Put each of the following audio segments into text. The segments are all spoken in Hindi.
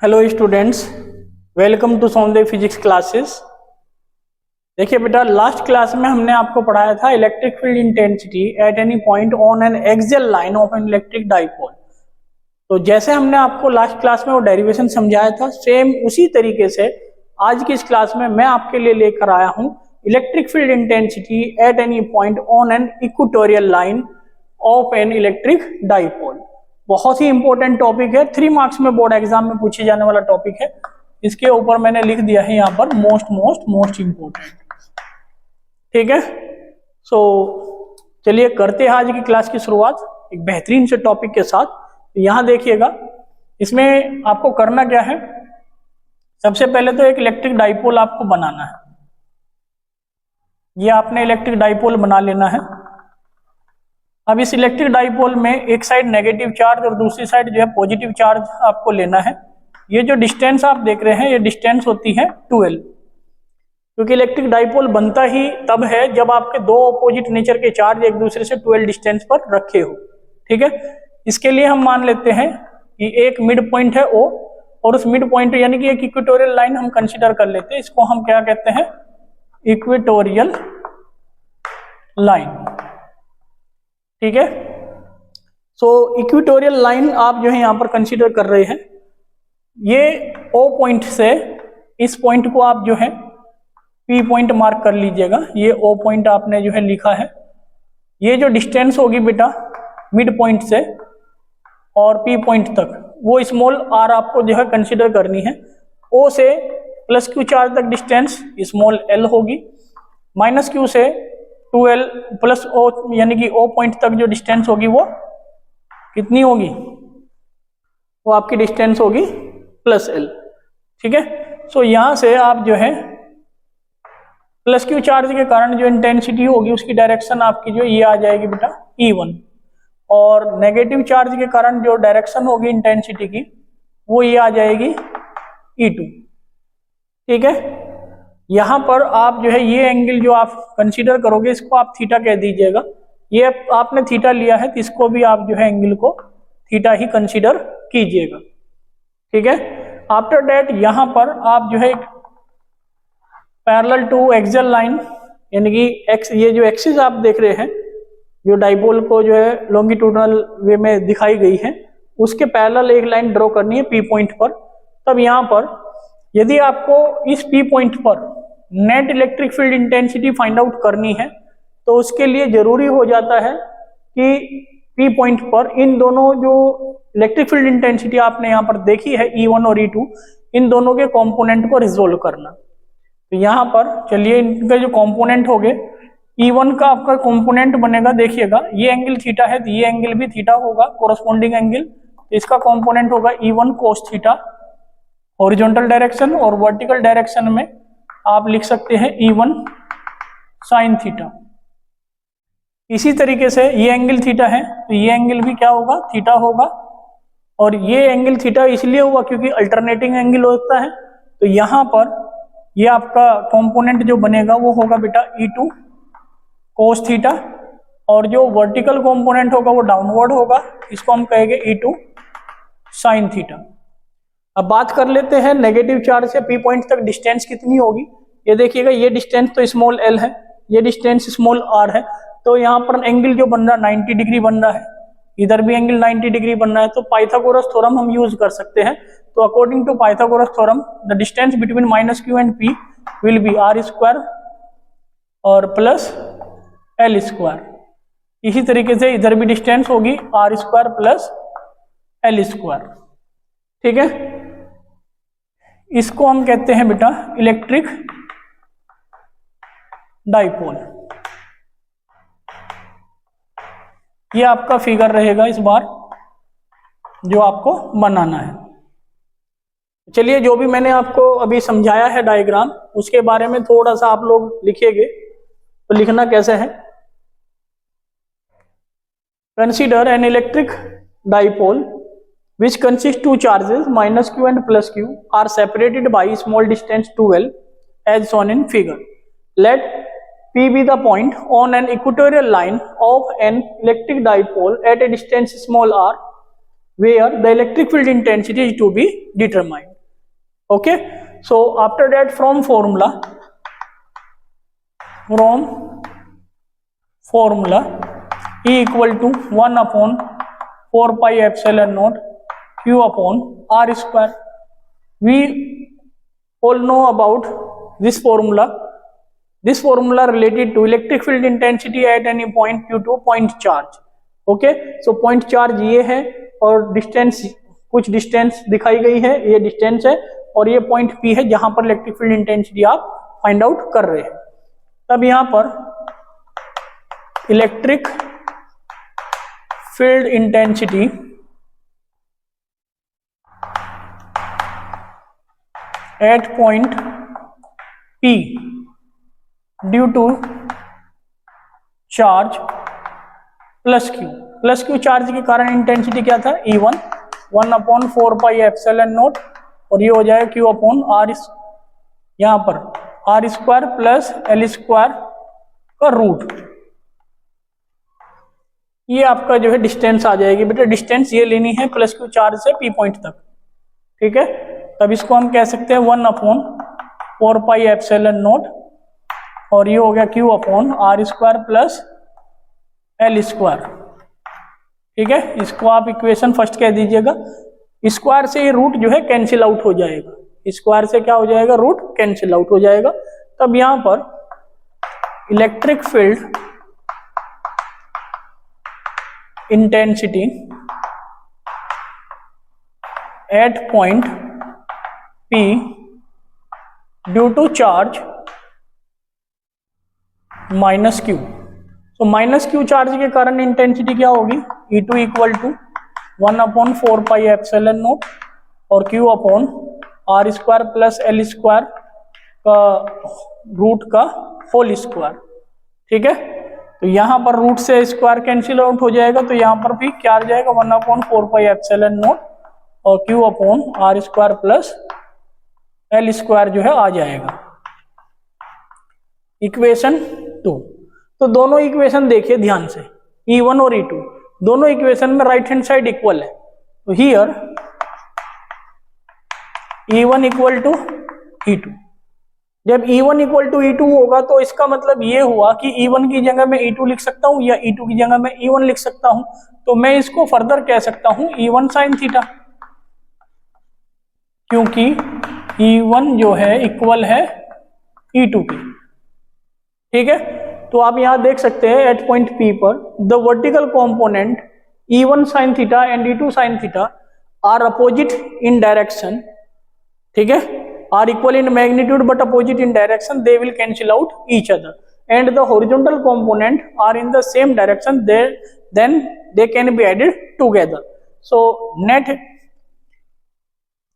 हेलो स्टूडेंट्स, वेलकम टू सौंदर्य फिजिक्स क्लासेस। देखिए बेटा, लास्ट क्लास में हमने आपको पढ़ाया था electric field intensity at any point on an axial line of an electric dipole. तो जैसे हमने आपको लास्ट क्लास में वो डेरिवेशन समझाया था, सेम उसी तरीके से आज की इस क्लास में मैं आपके लिए लेकर आया हूँ electric field intensity at any point on an equatorial line of an electric dipole. बहुत ही इंपॉर्टेंट टॉपिक है, 3 मार्क्स में बोर्ड एग्जाम में पूछे जाने वाला टॉपिक है। इसके ऊपर मैंने लिख दिया है यहाँ पर मोस्ट इंपॉर्टेंट। ठीक है, सो चलिए करते हैं आज की क्लास की शुरुआत एक बेहतरीन से टॉपिक के साथ। यहाँ देखिएगा, इसमें आपको करना क्या है। सबसे पहले तो एक इलेक्ट्रिक डाइपोल आपको बनाना है। ये आपने इलेक्ट्रिक डाइपोल बना लेना है। अब इस इलेक्ट्रिक डाइपोल में एक साइड नेगेटिव चार्ज और दूसरी साइड जो है पॉजिटिव चार्ज आपको लेना है। ये जो डिस्टेंस आप देख रहे हैं, ये डिस्टेंस होती है 12, क्योंकि इलेक्ट्रिक डाइपोल बनता ही तब है जब आपके दो अपोजिट नेचर के चार्ज एक दूसरे से 12 डिस्टेंस पर रखे हो। ठीक है, इसके लिए हम मान लेते हैं कि एक मिड पॉइंट है O, और उस मिड पॉइंट यानी कि एक इक्वेटोरियल लाइन हम कंसीडर कर लेते हैं। इसको हम क्या कहते हैं? Equatorial line. ठीक है, सो इक्वेटोरियल लाइन आप जो है यहाँ पर कंसीडर कर रहे हैं। ये O पॉइंट से इस पॉइंट को आप जो है P पॉइंट मार्क कर लीजिएगा। ये O पॉइंट आपने जो है लिखा है। ये जो डिस्टेंस होगी बेटा मिड पॉइंट से और P पॉइंट तक, वो स्मॉल r आपको जो है कंसीडर करनी है। O से प्लस Q चार्ज तक डिस्टेंस स्मॉल l होगी, माइनस Q से 2l प्लस O यानी कि O पॉइंट तक जो डिस्टेंस होगी वो कितनी होगी? वो आपकी डिस्टेंस होगी प्लस l। ठीक है, सो यहां से आप जो है प्लस Q चार्ज के कारण जो इंटेंसिटी होगी उसकी डायरेक्शन आपकी जो ये आ जाएगी बेटा E1, और नेगेटिव चार्ज के कारण जो डायरेक्शन होगी इंटेंसिटी की वो ये आ जाएगी E2। ठीक है, यहां पर आप जो है ये एंगल जो आप कंसीडर करोगे इसको आप थीटा कह दीजिएगा। ये आपने थीटा लिया है तो इसको भी आप जो है एंगल को थीटा ही कंसीडर कीजिएगा। ठीक है, आफ्टर दैट यहां पर आप जो है पैरेलल टू एक्सियल लाइन यानी कि एक्स, ये जो एक्सिस आप देख रहे हैं जो डाइपोल को जो है लॉन्गिट्यूडनल वे में दिखाई गई है, उसके पैरेलल एक लाइन ड्रॉ करनी है P पॉइंट पर। तब यहाँ पर यदि आपको इस P पॉइंट पर net electric field intensity find out करनी है तो उसके लिए जरूरी हो जाता है कि P पॉइंट पर इन दोनों जो इलेक्ट्रिक फील्ड इंटेंसिटी आपने यहाँ पर देखी है E1 और E2, इन दोनों के कंपोनेंट को रिजोल्व करना। तो यहाँ पर चलिए इनका जो कंपोनेंट हो गए, E1 का आपका कंपोनेंट बनेगा, देखिएगा ये एंगल थीटा है तो ये एंगल भी थीटा होगा, कोरस्पॉन्डिंग एंगल। तो इसका कंपोनेंट होगा E1 cos theta horizontal direction, और वर्टिकल डायरेक्शन में आप लिख सकते हैं E1 साइन थीटा। इसी तरीके से ये एंगल थीटा है तो ये एंगल भी क्या होगा? थीटा होगा। और ये एंगल थीटा इसलिए हुआ क्योंकि अल्टरनेटिंग एंगल होता है। तो यहाँ पर ये आपका कंपोनेंट जो बनेगा वो होगा बेटा E2 कोस थीटा, और जो वर्टिकल कंपोनेंट होगा वो डाउनवर्ड होगा, इसको हम कहेंगे E2 साइन थीटा। अब बात कर लेते हैं नेगेटिव चार्ज से P पॉइंट तक डिस्टेंस कितनी होगी। ये देखिएगा, ये डिस्टेंस तो स्मॉल l है, ये डिस्टेंस स्मॉल r है। तो यहाँ पर एंगल जो बन रहा है 90 डिग्री बन रहा है, इधर भी एंगल 90 डिग्री बन रहा है। तो पाइथागोरस थ्योरम हम यूज कर सकते हैं। तो according to Pythagoras theorem the distance between minus Q and P will be r square और प्लस l स्क्वायर। इसी तरीके से इधर भी डिस्टेंस होगी r square plus l square. ठीक है, इसको हम कहते हैं बेटा इलेक्ट्रिक डाइपोल। ये आपका फिगर रहेगा इस बार जो आपको बनाना है। चलिए, जो भी मैंने आपको अभी समझाया है डायग्राम, उसके बारे में थोड़ा सा आप लोग लिखिएगा। तो लिखना कैसे है? Consider an electric dipole which consists two charges minus Q and plus Q are separated by small distance 2l as shown in figure. Let P be the point on an equatorial line of an electric dipole at a distance small r where the electric field intensity is to be determined. Okay, so after that from formula E equal to 1 upon 4 pi epsilon naught Q upon R square. We all know about this formula. This formula related to electric field intensity at any point due to point charge. Okay, so point charge ये है और डिस्टेंस, कुछ डिस्टेंस दिखाई गई है, ये डिस्टेंस है और ये पॉइंट P है जहां पर इलेक्ट्रिक फील्ड इंटेंसिटी आप फाइंड आउट कर रहे हैं। तब यहां पर electric field intensity at point P due to charge plus Q charge के कारण इंटेंसिटी क्या था E1 1 upon 4 pi epsilon naught और ये हो जाएगा Q अपॉन R, यहाँ पर R square plus L square का रूट। ये आपका जो है डिस्टेंस आ जाएगी बेटा, डिस्टेंस ये लेनी है प्लस क्यू चार्ज से P पॉइंट तक, ठीक है। तब इसको हम कह सकते हैं 1 अपॉन 4 पाई एप्सिलॉन नॉट और ये हो गया Q upon R square plus L square, ठीक है। इसको आप इक्वेशन फर्स्ट कह दीजिएगा। स्क्वायर से ये रूट जो है कैंसिल आउट हो जाएगा, स्क्वायर से क्या हो जाएगा, रूट कैंसिल आउट हो जाएगा। तब यहां पर electric field intensity at point P due to charge minus Q. तो माइनस क्यू चार्ज के कारण इंटेंसिटी क्या होगी, E2 equal to 1 upon 4 pi epsilon naught और Q upon R square plus L square का रूट का होल स्क्वायर, ठीक है। तो यहाँ पर रूट से स्क्वायर कैंसिल आउट हो जाएगा, तो यहाँ पर भी क्या आ जाएगा 1 अपॉन 4 पाई एप्सिलॉन नॉट और Q upon R square plus L square जो है आ जाएगा। इक्वेशन 2, तो दोनों इक्वेशन देखिए ध्यान से, E1 और E2 दोनों इक्वेशन में राइट हैंड साइड इक्वल है। तो here E1 equal to E2, जब E1 इक्वल टू E2 होगा तो इसका मतलब ये हुआ कि E1 की जगह मैं E2 लिख सकता हूं या E2 की जगह मैं E1 लिख सकता हूं। तो मैं इसको फर्दर कह सकता हूं E1 साइन थीटा, क्योंकि E1 जो है इक्वल है E2 के, ठीक है। तो आप यहां देख सकते हैं एट पॉइंट P पर the vertical component E1 sin theta and E2 sin theta are opposite in direction, ठीक है, are equal in magnitude but opposite in direction, they will cancel out each other and the horizontal component are in the same direction, then they can be added together. So net,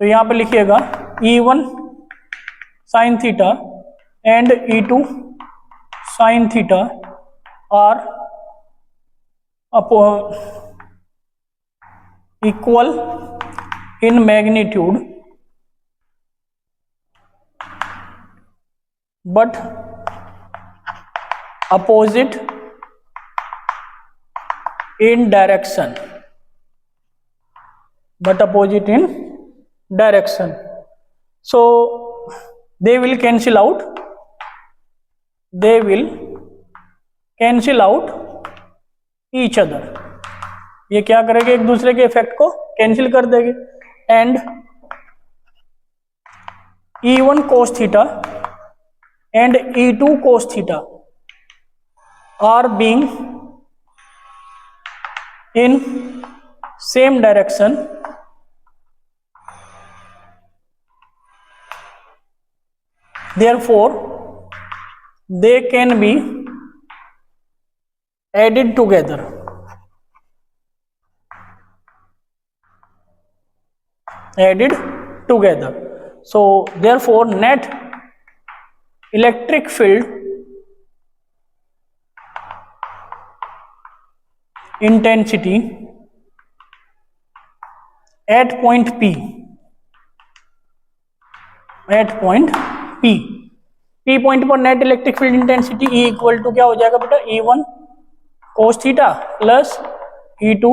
तो यहां पे लिखिएगा E1 sin theta and E2 sin theta are equal in magnitude but opposite in direction, so they will cancel out each other। ये क्या करेंगे, एक दूसरे के इफेक्ट को कैंसिल कर देंगे and E1 cos theta and E2 cos theta are being in same direction, therefore they can be added together, so therefore net electric field intensity at point P point पर net electric field intensity E equal to क्या हो जाएगा बेटा, E1 cos theta plus E2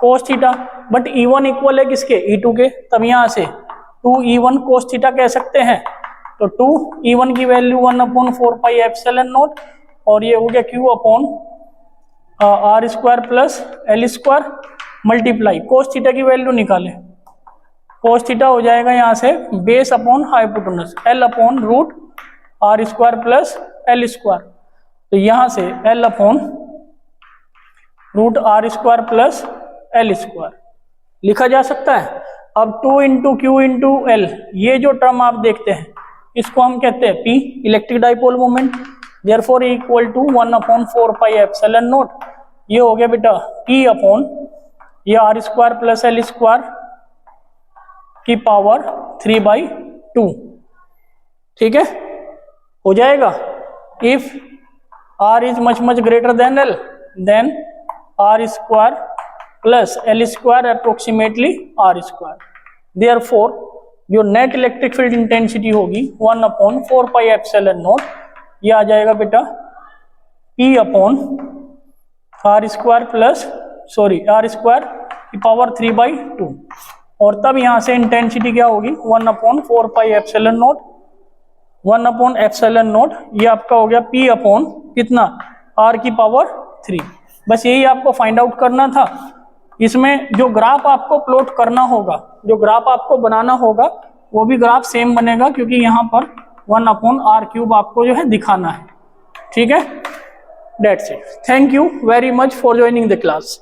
cos theta, but E1 equal है किसके, E2 के। तब यहां से 2E1 cos थीटा कह सकते हैं। तो 2E1 की वैल्यू 1/4πε0 और ये हो गया Q/r² plus L² multiply cos theta की वैल्यू निकालें। कोस थीटा हो जाएगा यहाँ से base upon hypotenuse L/√r² plus L²। तो यहाँ से L/√r² प्लस L² लिखा जा सकता है। अब 2 × Q × L ये जो टर्म आप देखते हैं इसको हम कहते हैं P electric dipole moment, therefore equal to 1/4πε0। ये हो गया बेटा P अपॉन ये r² प्लस L² की पावर 3/2। ठीक है, हो जाएगा। If r is much greater than L then r² plus L² approximately r²। Therefore जो नेट इलेक्ट्रिक फील्ड इंटेंसिटी होगी 1/4πε0 ये आ जाएगा बेटा P अपॉन r² की पावर 3/2। और तब यहाँ से इंटेंसिटी क्या होगी 1/4πε0 1/ε0 ये आपका हो गया P अपॉन कितना r की पावर 3। बस यही आपको फाइंड आउट करना था। इसमें जो ग्राफ आपको प्लॉट करना होगा, जो ग्राफ आपको बनाना होगा वो भी ग्राफ सेम बनेगा, क्योंकि यहाँ पर 1/r³ आपको जो है दिखाना है। ठीक है, that's it. Thank you very much for joining the class.